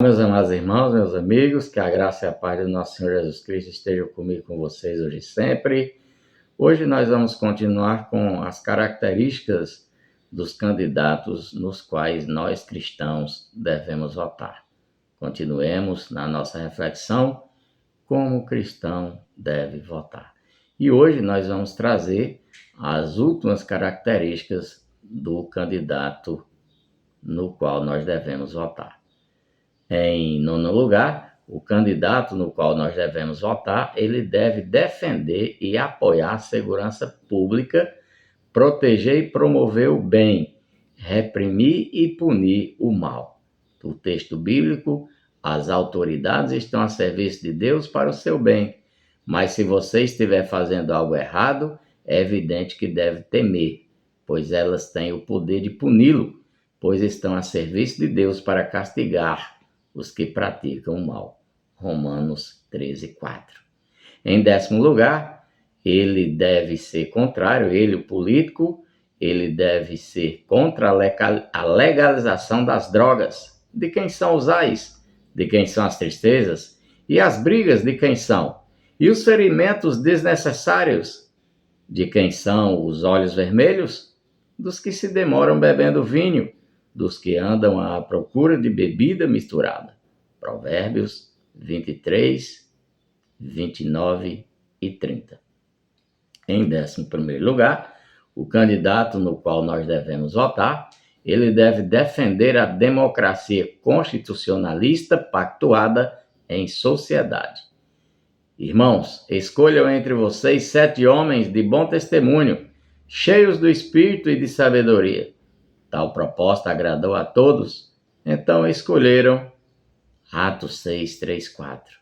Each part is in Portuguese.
Meus amados irmãos, meus amigos, que a graça e a paz do nosso Senhor Jesus Cristo estejam comigo, com vocês hoje e sempre. Hoje nós vamos continuar com as características dos candidatos nos quais nós cristãos devemos votar. Continuemos na nossa reflexão como o cristão deve votar. E hoje nós vamos trazer as últimas características do candidato no qual nós devemos votar. Em nono lugar, o candidato no qual nós devemos votar, ele deve defender e apoiar a segurança pública, proteger e promover o bem, reprimir e punir o mal. O texto bíblico, as autoridades estão a serviço de Deus para o seu bem, mas se você estiver fazendo algo errado, é evidente que deve temer, pois elas têm o poder de puni-lo, pois estão a serviço de Deus para castigar os que praticam o mal. Romanos 13:4. Em décimo lugar, ele deve ser contrário, o político, ele deve ser contra a legalização das drogas. De quem são os ais? De quem são as tristezas? E as brigas de quem são? E os ferimentos desnecessários? De quem são os olhos vermelhos? Dos que se demoram bebendo vinho, dos que andam à procura de bebida misturada. Provérbios 23, 29 e 30. Em 11º lugar, o candidato no qual nós devemos votar, ele deve defender a democracia constitucionalista pactuada em sociedade. Irmãos, escolham entre vocês 7 homens de bom testemunho, cheios do espírito e de sabedoria. Tal proposta agradou a todos, então escolheram Atos 6, 3, 4.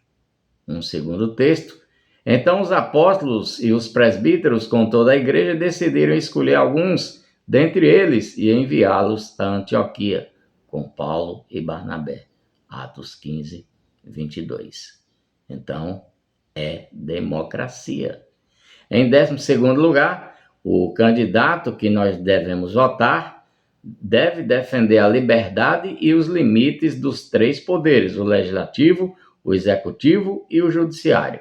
Um segundo texto. Então os apóstolos e os presbíteros com toda a igreja decidiram escolher alguns dentre eles e enviá-los a Antioquia, com Paulo e Barnabé. Atos 15, 22. Então, é democracia. Em 12º lugar, o candidato que nós devemos votar deve defender a liberdade e os limites dos 3 poderes, o legislativo, o executivo e o judiciário.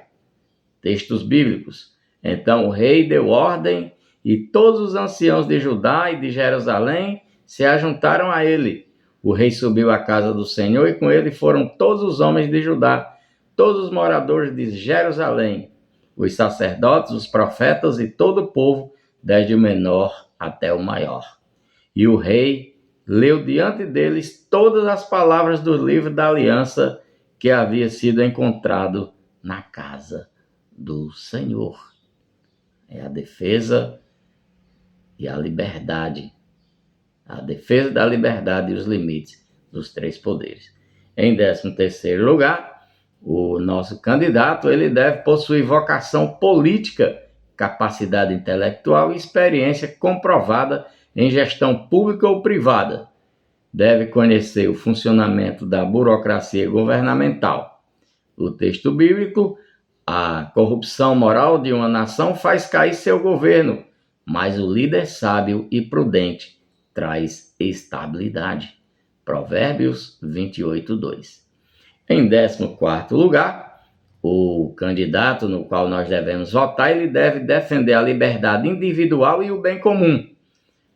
Textos bíblicos. Então o rei deu ordem e todos os anciãos de Judá e de Jerusalém se ajuntaram a ele. O rei subiu à casa do Senhor e com ele foram todos os homens de Judá, todos os moradores de Jerusalém, os sacerdotes, os profetas e todo o povo, desde o menor até o maior. E o rei leu diante deles todas as palavras do livro da aliança que havia sido encontrado na casa do Senhor. É a defesa e a liberdade. A defesa da liberdade e os limites dos 3 poderes. Em 13º lugar, o nosso candidato ele deve possuir vocação política, capacidade intelectual e experiência comprovada em gestão pública ou privada. Deve conhecer o funcionamento da burocracia governamental. O texto bíblico, a corrupção moral de uma nação faz cair seu governo, mas o líder sábio e prudente traz estabilidade. Provérbios 28:2. Em 14º lugar, o candidato no qual nós devemos votar, ele deve defender a liberdade individual e o bem comum.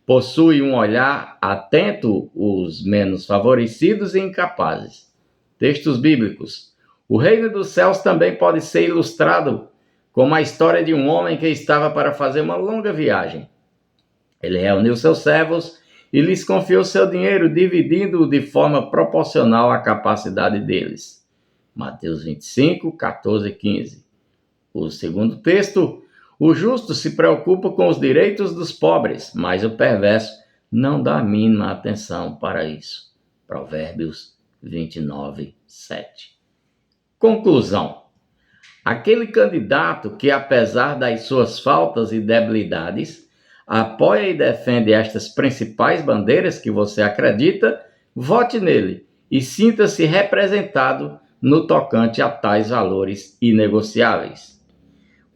Possui um olhar atento os menos favorecidos e incapazes. Textos bíblicos. O reino dos céus também pode ser ilustrado como a história de um homem que estava para fazer uma longa viagem. Ele reuniu seus servos e lhes confiou seu dinheiro, dividindo-o de forma proporcional à capacidade deles. Mateus 25, 14 e 15. O segundo texto. O justo se preocupa com os direitos dos pobres, mas o perverso não dá a mínima atenção para isso. Provérbios 29, 7. Conclusão. Aquele candidato que, apesar das suas faltas e debilidades, apoia e defende estas principais bandeiras que você acredita, vote nele e sinta-se representado no tocante a tais valores inegociáveis.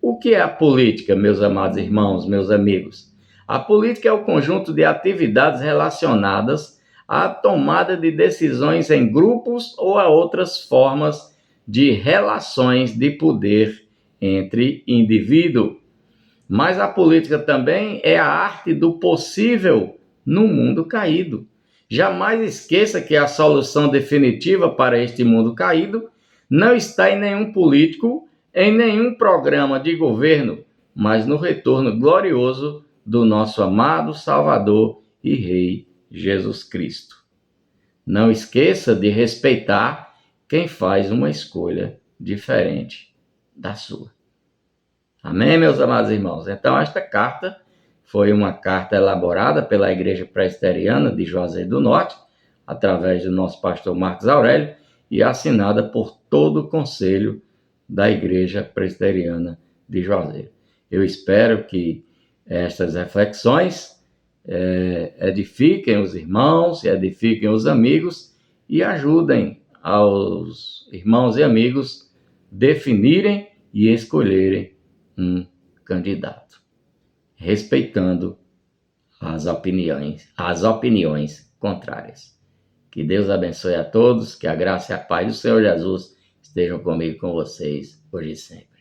O que é a política, meus amados irmãos, meus amigos? A política é o conjunto de atividades relacionadas à tomada de decisões em grupos ou a outras formas de relações de poder entre indivíduos. Mas a política também é a arte do possível no mundo caído. Jamais esqueça que a solução definitiva para este mundo caído não está em nenhum político, em nenhum programa de governo, mas no retorno glorioso do nosso amado Salvador e Rei Jesus Cristo. Não esqueça de respeitar quem faz uma escolha diferente da sua. Amém, meus amados irmãos? Então, esta carta foi uma carta elaborada pela Igreja Presbiteriana de Juazeiro do Norte, através do nosso pastor Marcos Aurélio, e assinada por todo o conselho da Igreja Presbiteriana de Juazeiro. Eu espero que estas reflexões edifiquem os irmãos, edifiquem os amigos e ajudem aos irmãos e amigos definirem e escolherem um candidato, respeitando as opiniões contrárias. Que Deus abençoe a todos, que a graça e a paz do Senhor Jesus estejam comigo e com vocês hoje e sempre.